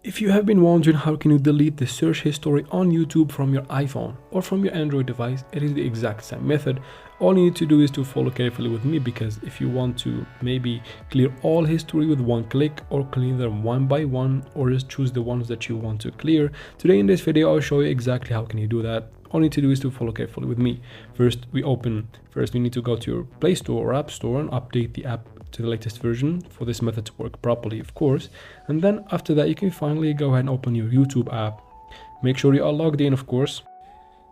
If you have been wondering how can you delete the search history on YouTube from your iPhone or from your Android device, it is the exact same method. All you need to do is to follow carefully with me, because if you want to maybe clear all history with one click, or clear them one by one, or just choose the ones that you want to clear, today in this video I'll show you exactly how can you do that. All you need to do is to follow carefully with me. First we need to go to your Play Store or App Store and update the app to the latest version for this method to work properly, of course. And then after that you can finally go ahead and open your YouTube app. Make sure you are logged in, of course.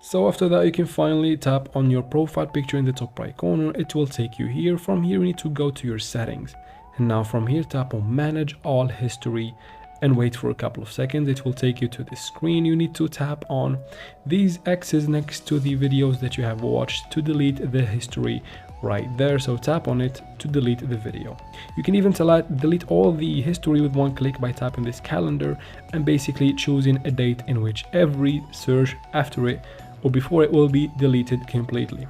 So after that you can finally tap on your profile picture in the top right corner. It will take you here. From here you need to go to your settings, and now from here tap on manage all history and wait for a couple of seconds. It will take you to this screen. You need to tap on these X's next to the videos that you have watched to delete the history right there. So tap on it to delete the video. You can even delete all the history with one click by tapping this calendar and basically choosing a date in which every search after it or before it will be deleted completely.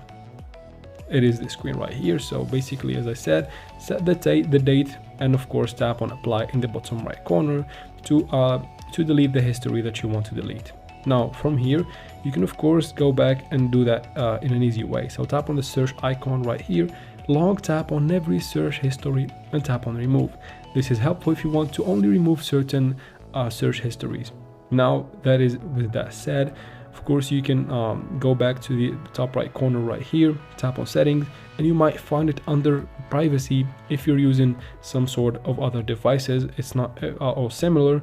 It is the screen right here. So basically, as I said, set the date, and of course tap on apply in the bottom right corner to delete the history that you want to delete. Now from here you can of course go back and do that in an easy way. So tap on the search icon right here, long tap on every search history and tap on remove. This is helpful if you want to only remove certain search histories. Now with that said, of course you can go back to the top right corner right here, tap on settings, and you might find it under privacy. If you're using some sort of other devices, it's not or similar,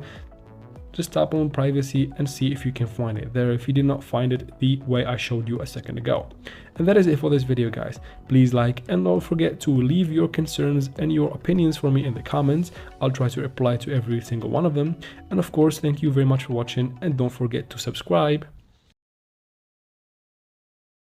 just tap on privacy and see if you can find it there if you did not find it the way I showed you a second ago. And that is it for this video, guys. Please like and don't forget to leave your concerns and your opinions for me in the comments. I'll try to reply to every single one of them. And of course, thank you very much for watching, and don't forget to subscribe.